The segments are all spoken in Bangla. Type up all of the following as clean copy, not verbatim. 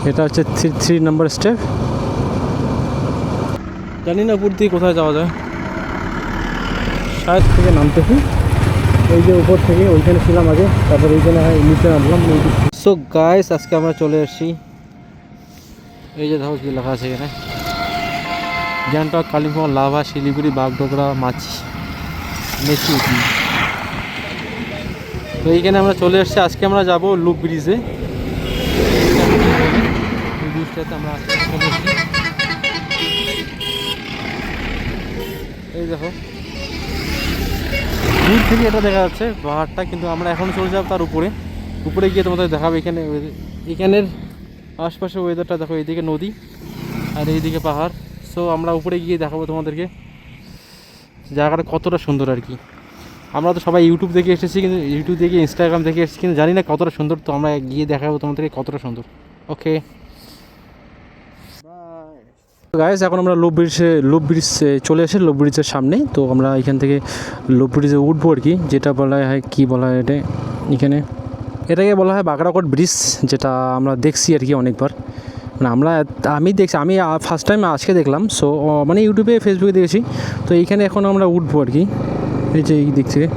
এটা হচ্ছে 3 নম্বর স্টেপ। জানি না উপর দিয়ে কোথায় যাওয়া যায়, সাইড থেকে নামতেছি। এই যে উপর থেকে ওইখানে ছিলাম আগে, তারপর এইখানে নিচে নামলাম। সো গাইস, আজকে আমরা চলে এসেছি, এই যে দেখো কি লেখা আছে এখানে, গ্যাংটক, কালিম্পং, লাভা, শিলিগুড়ি, বাগডোগরা, মেচি। তো এইখানে আমরা চলে এসেছি। আজকে আমরা যাব লুপ ব্রিজে। ব্রিজটাতে আমরা আজকে চলে এসেছি। এই দেখো দূর থেকে এটা দেখা যাচ্ছে পাহাড়টা, কিন্তু আমরা এখন চলে যাবো তার উপরে। উপরে গিয়ে তোমাদের দেখাবো এখানের আশপাশের ওয়েদারটা দেখো। এইদিকে নদী আর এইদিকে পাহাড়। সো আমরা উপরে গিয়ে দেখাবো তোমাদেরকে জায়গাটা কতটা সুন্দর আর কি। আমরা তো সবাই ইউটিউব দেখে এসেছি, কিন্তু ইউটিউব দেখে ইনস্টাগ্রাম দেখে এসেছি, কিন্তু জানি না কতটা সুন্দর। তো আমরা গিয়ে দেখাবো তোমাদেরকে কতটা সুন্দর। ওকে গাইস, এখন আমরা লুপ ব্রিজে চলে এসে লুপ ব্রিজের সামনে। তো আমরা এখান থেকে লুপ ব্রিজে উঠবো আর কি, যেটা বলা হয় কি বলা হয় এটা, এটাকে বলা হয় বাগড়াকোট ব্রিজ, যেটা আমরা দেখছি আর কি অনেকবার। মানে আমি দেখছি, আমি ফার্স্ট টাইম আজকে দেখলাম। সো মানে ইউটিউবে ফেসবুকে দেখেছি। তো এইখানে এখন আমরা উঠবো আর কি, এই যে এই দিক থেকে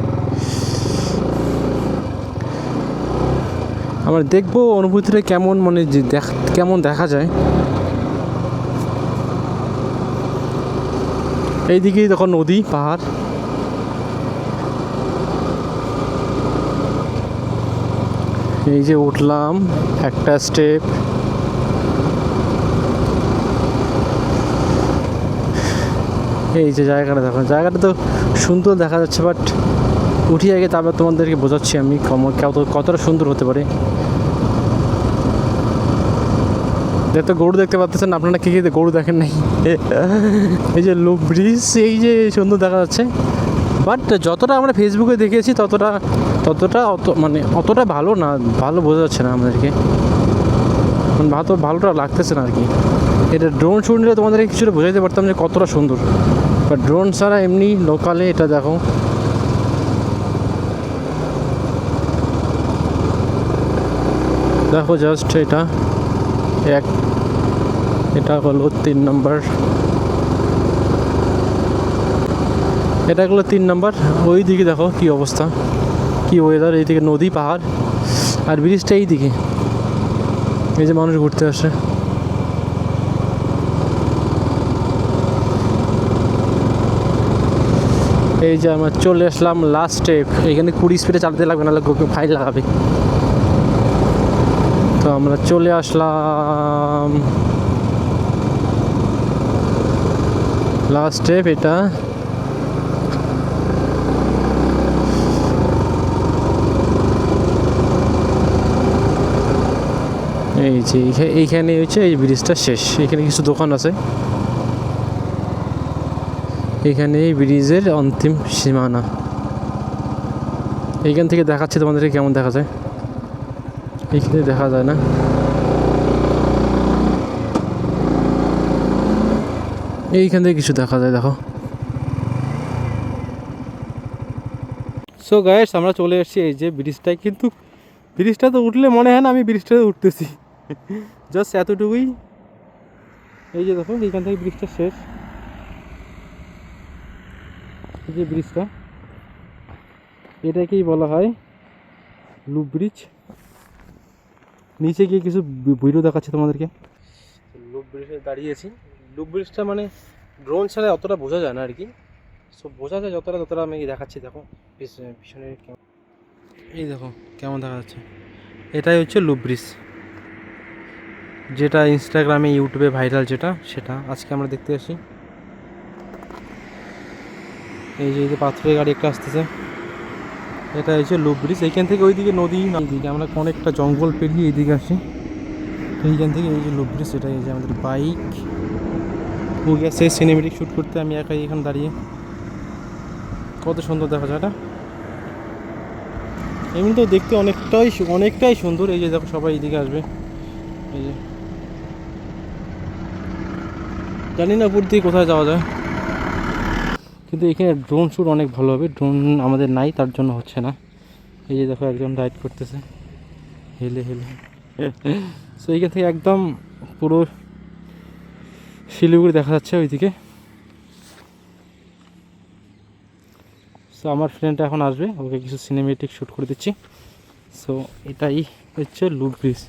আমরা দেখবো অনুভূতিটা কেমন, মানে যে কেমন দেখা যায়। এইদিকেই দেখো নদী, পাহাড়। এই যে উঠলাম একটা স্টেপ। এই যে জায়গাটা দেখো, জায়গাটা তো সুন্দর দেখা যাচ্ছে, বাট উঠি আগে তারপর তোমাদেরকে বোঝাচ্ছি আমি কতটা সুন্দর হতে পারে। দেখতে গরু দেখতে পাচ্ছেন আপনারা, কি গরু দেখেন নাই? এই যে লুপ ব্রিজ, এই যে সুন্দর দেখা যাচ্ছে। বাট যতটা আমরা ফেসবুকে দেখেছি অতটা ভালো না, ভালো বোঝা যাচ্ছে না আমাদেরকে, মানে ভালোটা লাগতেছে না আর কি। এটা ড্রোন শুট নিলে তোমাদেরকে কিছুটা বোঝাইতে পারতাম যে কতটা সুন্দর। বাট ড্রোন ছাড়া এমনি লোকালে এটা দেখো জাস্ট এটা হলো 3 নম্বর, এটা হলো 3 নম্বর। ওই দিকে দেখো কি অবস্থা, কি ওয়েদার। এইদিকে নদী, পাহাড়, আর ব্রিজটা এই দিকে। এই যে মানুষ ঘুরতে আসে। এই যে আমরা চলে আসলাম লাস্ট স্টেপ। এখানে 20 স্পিডে চালাতে লাগবে, নাহলে ফাইল লাগাবে। তো আমরা চলে আসলাম লাস্ট স্টেপ এটা। এই যে এইখানে হচ্ছে এই ব্রিজটা শেষ। এখানে কিছু দোকান আছে। এখানে এই ব্রিজের অন্তিম সীমানা। এইখান থেকে দেখাচ্ছি তোমাদেরকে কেমন দেখা যায়। এইখানে দেখা যায় না, এইখান থেকে কিছু দেখা যায় দেখো। সো গাইস, আমরা চলে এসেছি এই যে ব্রিজটায়, কিন্তু ব্রিজটা তো উঠলে মনে হয় না আমি ব্রিজটাতে উঠতেছি। জাস্ট এতটুকুই। এই যে দেখো এইখান থেকে ব্রিজটা শেষ। এই যে ব্রিজটা, এটাকেই বলা হয় লুপ ব্রিজ। নিচে গিয়ে কিছু ভিডিও দেখাচ্ছি তোমাদেরকে। লুপ ব্রিজে দাঁড়িয়েছি। লুপ ব্রিজটা মানে ড্রোন ছাড়া অতটা বোঝা যায় না আর কি। সো বোঝা যায় যতটা আমি দেখাচ্ছি। দেখো পিছনে এই দেখো কেমন দেখা যাচ্ছে। এটাই হচ্ছে লুপ ব্রিজ, যেটা ইনস্টাগ্রামে, ইউটিউবে ভাইরাল, সেটা আজকে আমরা দেখতে আসি। এই যে পাথরের গাড়ি একটা আসতেছে, এটা হচ্ছে লুপ ব্রিজ। এইখান থেকে ওইদিকে নদী, এইদিকে আমরা অনেকটা জঙ্গল পেরিয়ে এইদিকে আসি। তো এইখান থেকে এই যে লুপ ব্রিজ, এটা এই যে আমাদের বাইক নিয়ে গেছে সিনেমেটিক শ্যুট করতে। আমি একাই এখানে দাঁড়িয়ে, কত সুন্দর দেখা যায় এটা। এমনি তো দেখতে অনেকটাই সুন্দর। এই যে দেখো সবাই এইদিকে আসবে। এই যে জানি না উপর দিয়ে কোথায় যাওয়া যায়, কিন্তু এখানে ড্রোন শ্যুট অনেক ভালো হবে। ড্রোন আমাদের নাই, তার জন্য হচ্ছে না। এই যে দেখো একজন রাইড করতেছে হেলে হেলে। সো এইখান থেকে একদম পুরো শিলিগুড়ি দেখা যাচ্ছে ওইদিকে। সো আমার ফ্রেন্ডটা এখন আসবে, ওকে কিছু সিনেমেটিক শ্যুট করে দিচ্ছি। সো এটাই হচ্ছে লুট ব্রিজ।